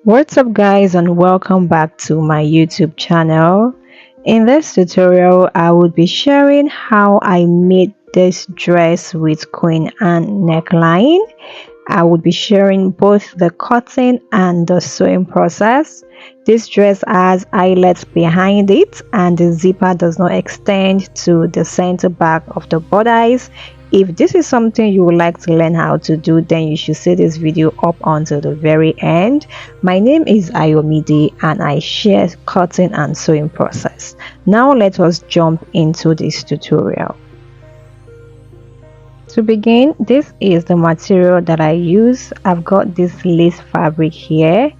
What's up guys, and welcome back to my YouTube channel. In this tutorial I will be sharing how I made this dress with Queen Anne neckline. I would be sharing both the cutting and the sewing process. This dress has eyelets behind it and the zipper does not extend to the center back of the bodice. If this is something you would like to learn how to do, then you should see this video up until the very end. My name is Ayomide and I share cutting and sewing process. Now let us jump into this tutorial. To begin, this is the material that I use. I've got this lace fabric here.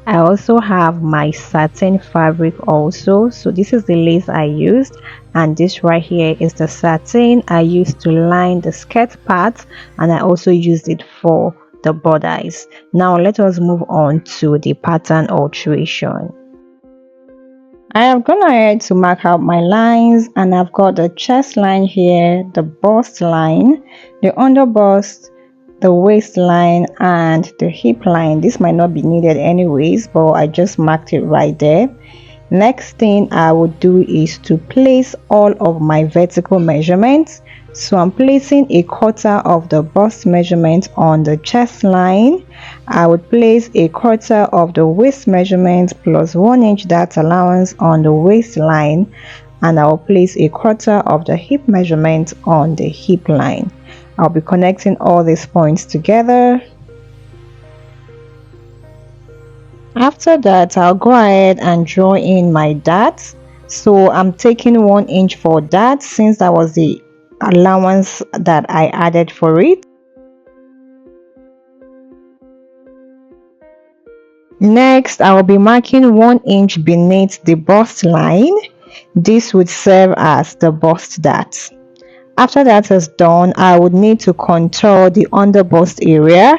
I also have my satin fabric also. So this is the lace I used, and this right here is the satin I used to line the skirt part, and I also used it for the bodice. Now let us move on to the pattern alteration. I have gone ahead to mark out my lines, and I've got the chest line here, the bust line, the under bust, the waistline, and the hip line. This might not be needed anyways, but I just marked it right there. Next thing I would do is to place all of my vertical measurements. So I'm placing a quarter of the bust measurement on the chest line. I would place a quarter of the waist measurement plus 1 inch dart allowance on the waistline, and I'll place a quarter of the hip measurement on the hip line. I'll be connecting all these points together. After that, I'll go ahead and draw in my darts. So I'm taking 1 inch for that, since that was the allowance that I added for it. Next, I will be marking 1 inch beneath the bust line. This would serve as the bust dart. After that is done, I would need to contour the under bust area,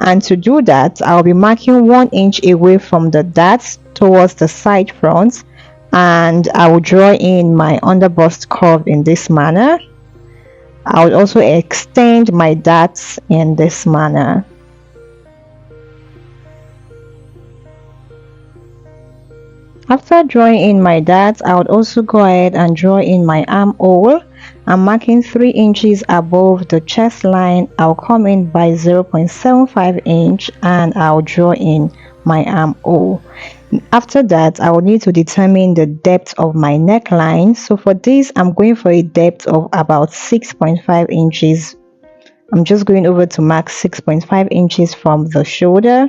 and to do that I'll be marking 1 inch away from the darts towards the side front, and I will draw in my under bust curve in this manner. I will also extend my darts in this manner. After drawing in my darts, I would also go ahead and draw in my armhole. I'm marking 3 inches above the chest line. I'll come in by 0.75 inch and I'll draw in my armhole. After that, I will need to determine the depth of my neckline. So for this, I'm going for a depth of about 6.5 inches. I'm just going over to mark 6.5 inches from the shoulder.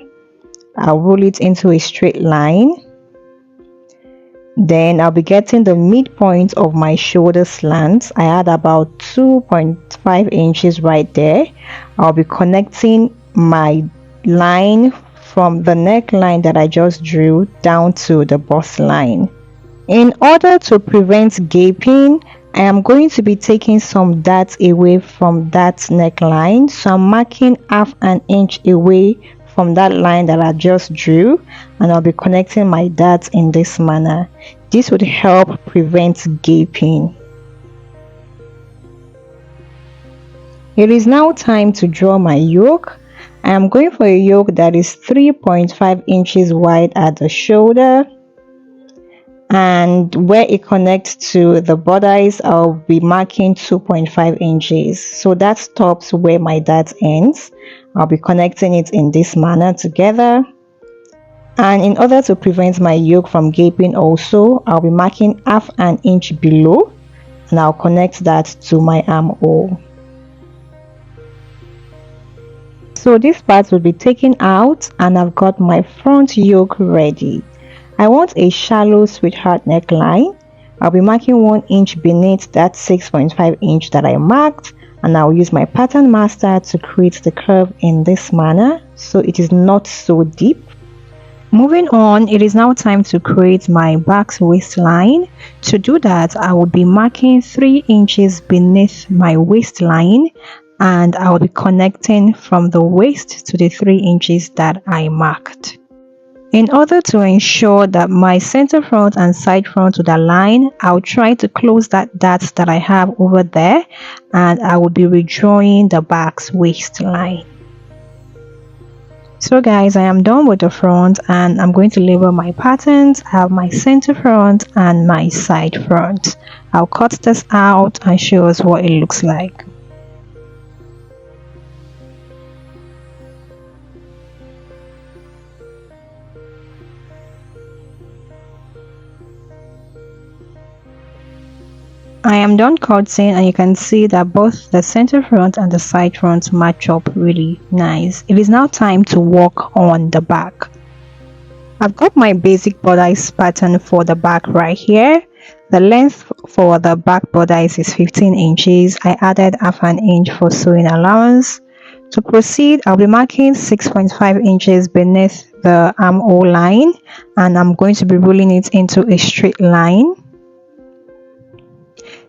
I'll roll it into a straight line. Then I'll be getting the midpoint of my shoulder slant. I had about 2.5 inches right there. I'll be connecting my line from the neckline that I just drew down to the bust line. In order to prevent gaping, I am going to be taking some darts away from that neckline. So I'm marking half an inch away from that line that I just drew, and I'll be connecting my darts in this manner. This would help prevent gaping. It is now time to draw my yoke. I am going for a yoke that is 3.5 inches wide at the shoulder, and where it connects to the bodice I'll be marking 2.5 inches. So that stops where my dart ends. I'll be connecting it in this manner together. And in order to prevent my yoke from gaping also, I'll be marking half an inch below, and I'll connect that to my armhole. So this part will be taken out, and I've got my front yoke ready. I want a shallow sweetheart neckline. I'll be marking 1 inch beneath that 6.5 inch that I marked, and I'll use my pattern master to create the curve in this manner so it is not so deep. Moving on, it is now time to create my back waistline. To do that, I will be marking 3 inches beneath my waistline, and I will be connecting from the waist to the 3 inches that I marked. In order to ensure that my center front and side front would align, I'll try to close that dart that I have over there, and I will be redrawing the back waistline. So guys, I am done with the front and I'm going to label my patterns. I have my center front and my side front. I'll cut this out and show us what it looks like. I am done cutting and you can see that both the center front and the side front match up really nice. It is now time to work on the back. I've got my basic bodice pattern for the back right here. The length for the back bodice is 15 inches. I added half an inch for sewing allowance. To proceed, I'll be marking 6.5 inches beneath the armhole line and I'm going to be rolling it into a straight line.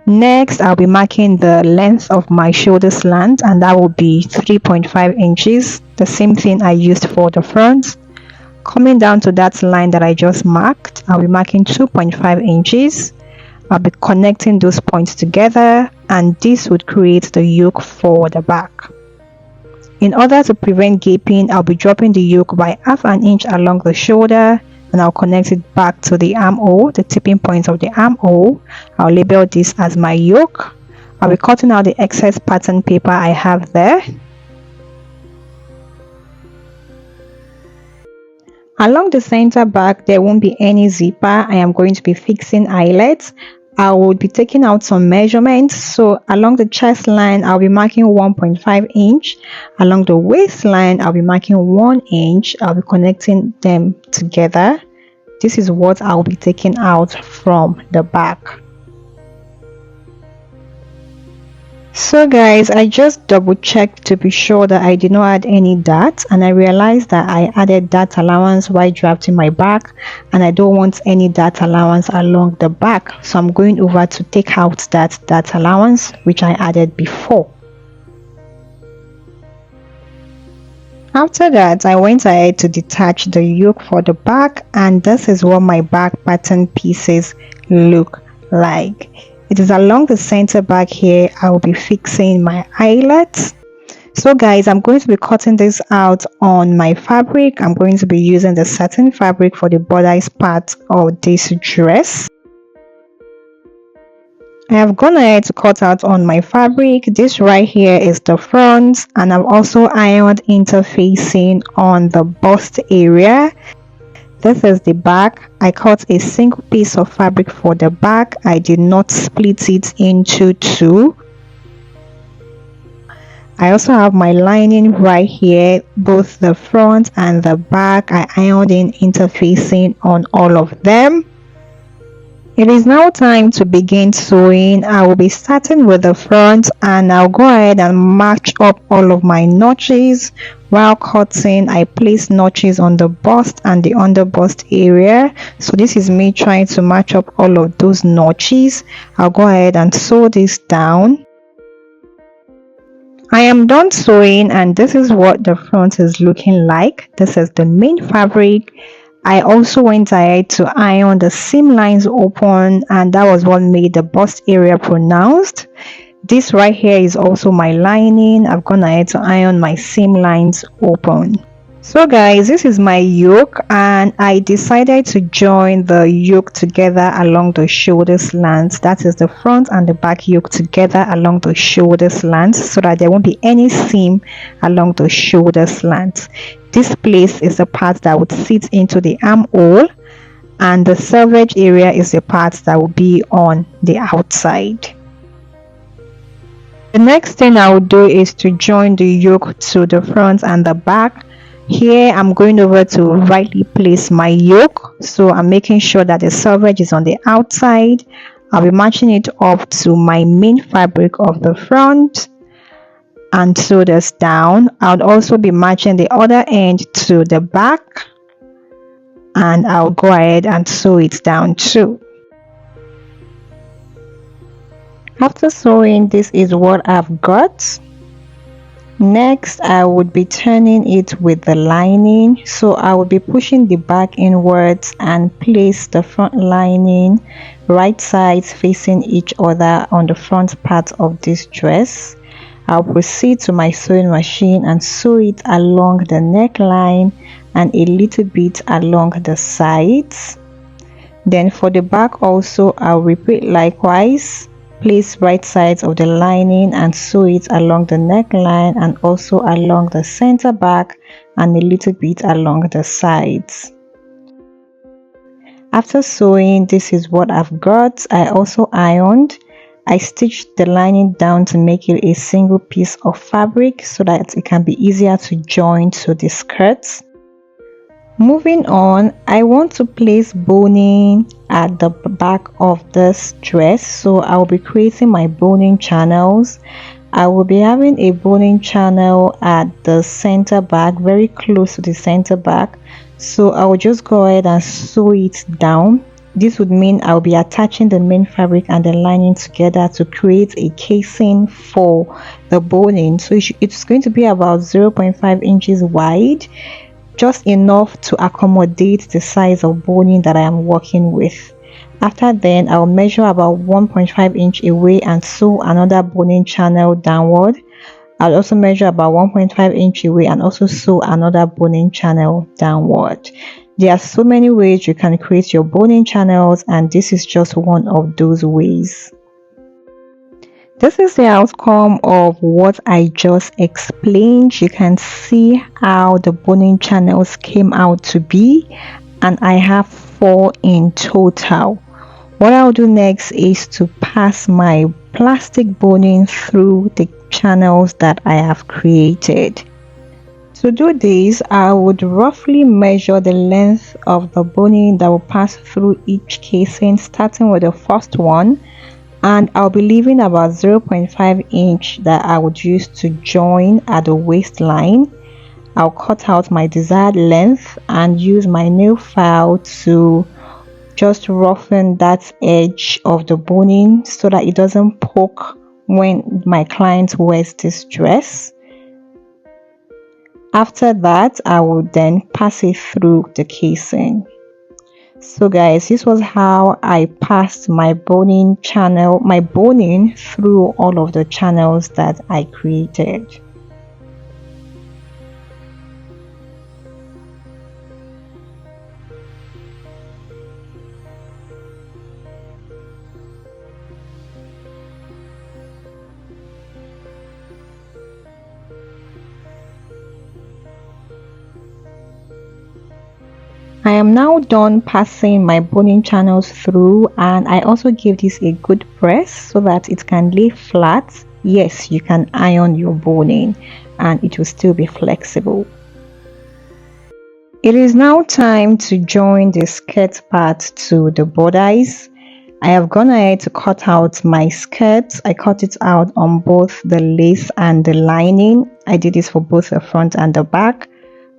Next, I'll be marking the length of my shoulder slant and that will be 3.5 inches, the same thing I used for the front. Coming down to that line that I just marked, I'll be marking 2.5 inches. I'll be connecting those points together and this would create the yoke for the back. In order to prevent gaping, I'll be dropping the yoke by half an inch along the shoulder and I'll connect it back to the armhole, the tipping point of the armhole. I'll label this as my yoke. I'll be cutting out the excess pattern paper I have there. Along the center back, there won't be any zipper. I am going to be fixing eyelets. I will be taking out some measurements. So along the chest line, I'll be marking 1.5 inch. Along the waistline, I'll be marking 1 inch. I'll be connecting them together. This is what I'll be taking out from the back. So guys, I just double checked to be sure that I did not add any darts and I realized that I added dart allowance while drafting my back and I don't want any dart allowance along the back, so I'm going over to take out that dart allowance which I added before. After that, I went ahead to detach the yoke for the back and this is what my back pattern pieces look like. It is along the center back here. I will be fixing my eyelets. So guys, I'm going to be cutting this out on my fabric. I'm going to be using the satin fabric for the bodice part of this dress. I have gone ahead to cut out on my fabric. This right here is the front and I've also ironed interfacing on the bust area. This is the back. I cut a single piece of fabric for the back. I did not split it into two. I also have my lining right here, both the front and the back. I ironed in interfacing on all of them. It is now time to begin sewing. I will be starting with the front and I'll go ahead and match up all of my notches. While cutting, I place notches on the bust and the under bust area. So this is me trying to match up all of those notches. I'll go ahead and sew this down. I am done sewing and this is what the front is looking like. This is the main fabric. I also went ahead to iron the seam lines open and that was what made the bust area pronounced. This right here is also my lining. I've gone ahead to iron my seam lines open. So guys, this is my yoke and I decided to join the yoke together along the shoulder slants. That is the front and the back yoke together along the shoulder slants so that there won't be any seam along the shoulder slants. This place is the part that would sit into the armhole and the selvage area is the part that will be on the outside. The next thing I will do is to join the yoke to the front and the back. Here I'm going over to rightly place my yoke, so I'm making sure that the selvage is on the outside. I'll be matching it up to my main fabric of the front and sew this down. I'll also be matching the other end to the back and I'll go ahead and sew it down too. After sewing, this is what I've got. Next, I would be turning it with the lining. So I will be pushing the back inwards and place the front lining right sides facing each other on the front part of this dress. I'll proceed to my sewing machine and sew it along the neckline and a little bit along the sides. Then for the back also, I'll repeat likewise. Place right sides of the lining and sew it along the neckline and also along the center back and a little bit along the sides. After sewing, this is what I've got. I also ironed. I stitched the lining down to make it a single piece of fabric so that it can be easier to join to the skirts. Moving on, I want to place boning at the back of this dress, so I will be creating my boning channels. I will be having a boning channel at the center back, very close to the center back, so I will just go ahead and sew it down. This would mean I'll be attaching the main fabric and the lining together to create a casing for the boning. So it's going to be about 0.5 inches wide, just enough to accommodate the size of boning that I am working with. After then, I'll measure about 1.5 inch away and sew another boning channel downward. I'll also measure about 1.5 inch away and also sew another boning channel downward. There are so many ways you can create your boning channels, and this is just one of those ways. This is the outcome of what I just explained. You can see how the boning channels came out to be, and I have 4 in total. What I'll do next is to pass my plastic boning through the channels that I have created. To do this, I would roughly measure the length of the boning that will pass through each casing, starting with the first one, and I'll be leaving about 0.5 inch that I would use to join at the waistline. I'll cut out my desired length and use my nail file to just roughen that edge of the boning so that it doesn't poke when my client wears this dress. After that, I will then pass it through the casing. So guys, this was how I passed my boning through all of the channels that I created. I am now done passing my boning channels through, and I also give this a good press so that it can lay flat. Yes, you can iron your boning and it will still be flexible. It is now time to join the skirt part to the bodice. I have gone ahead to cut out my skirt. I cut it out on both the lace and the lining. I did this for both the front and the back.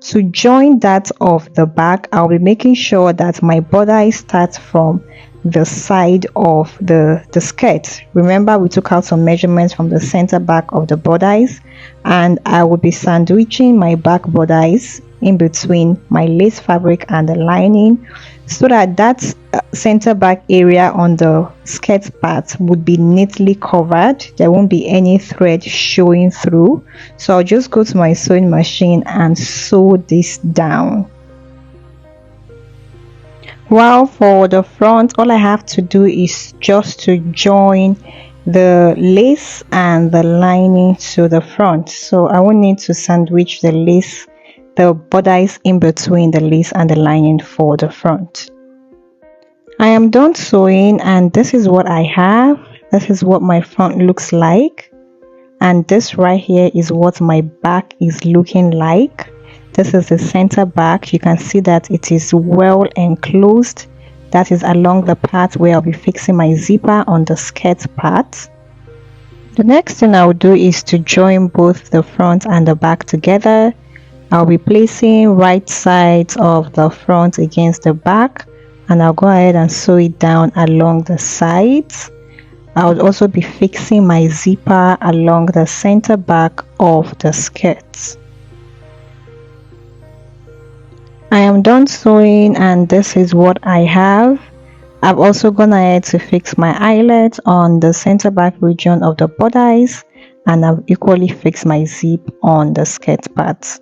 To join that of the back, I'll be making sure that my bodice starts from the side of the skirt. Remember, we took out some measurements from the center back of the bodice, and I will be sandwiching my back bodice in between my lace fabric and the lining so that center back area on the skirt part would be neatly covered. There won't be any thread showing through. So I'll just go to my sewing machine and sew this down. While for the front, all I have to do is just to join the lace and the lining to the front. So I won't need to sandwich the lace, the bodice in between the lace and the lining for the front. I am done sewing, and this is what I have. This is what my front looks like, and this right here is what my back is looking like. This is the center back. You can see that it is well enclosed. That is along the part where I'll be fixing my zipper on the skirt part. The next thing I'll do is to join both the front and the back together. I'll be placing right sides of the front against the back, and I'll go ahead and sew it down along the sides. I will also be fixing my zipper along the center back of the skirt. I am done sewing, and this is what I have. I've also gone ahead to fix my eyelet on the center back region of the bodice, and I've equally fixed my zip on the skirt part.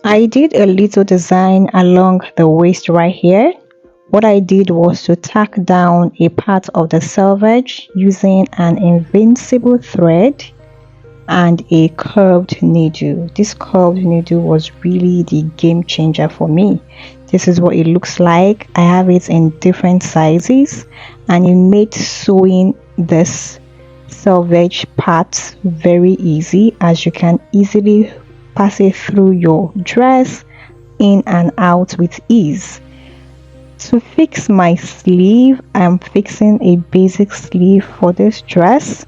I did a little design along the waist right here. What I did was to tack down a part of the selvage using an invincible thread and a curved needle. This curved needle was really the game changer for me. This is what it looks like. I have it in different sizes, and it made sewing this selvage part very easy, as you can easily pass it through your dress in and out with ease. To fix my sleeve, I'm fixing a basic sleeve for this dress,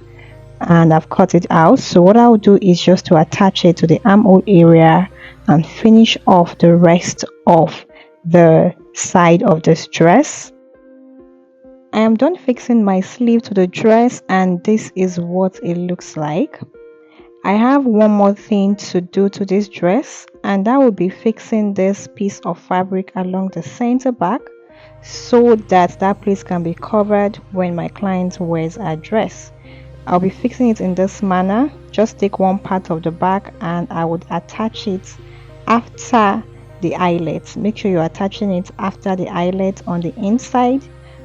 and I've cut it out. So what I'll do is just to attach it to the armhole area and finish off the rest of the side of this dress. I am done fixing my sleeve to the dress, and this is what it looks like. I have one more thing to do to this dress, and that will be fixing this piece of fabric along the center back so that that place can be covered when my client wears a dress. I'll be fixing it in this manner. Just take one part of the back and I would attach it after the eyelet. Make sure you're attaching it after the eyelet on the inside.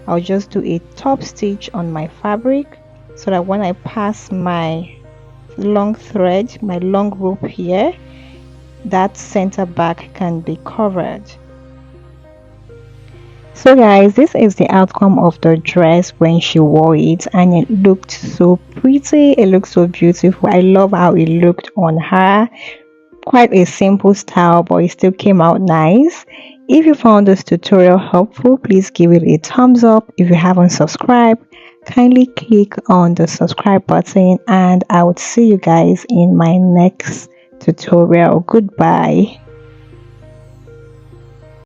I'll just do a top stitch on my fabric so that when I pass my long thread, my long rope here, that center back can be covered. So guys, this is the outcome of the dress when she wore it, and it looked so pretty. It looked so beautiful. I love how it looked on her. Quite a simple style, but it still came out nice. If you found this tutorial helpful, please give it a thumbs up. If you haven't subscribed, kindly click on the subscribe button, and I would see you guys in my next tutorial. Goodbye.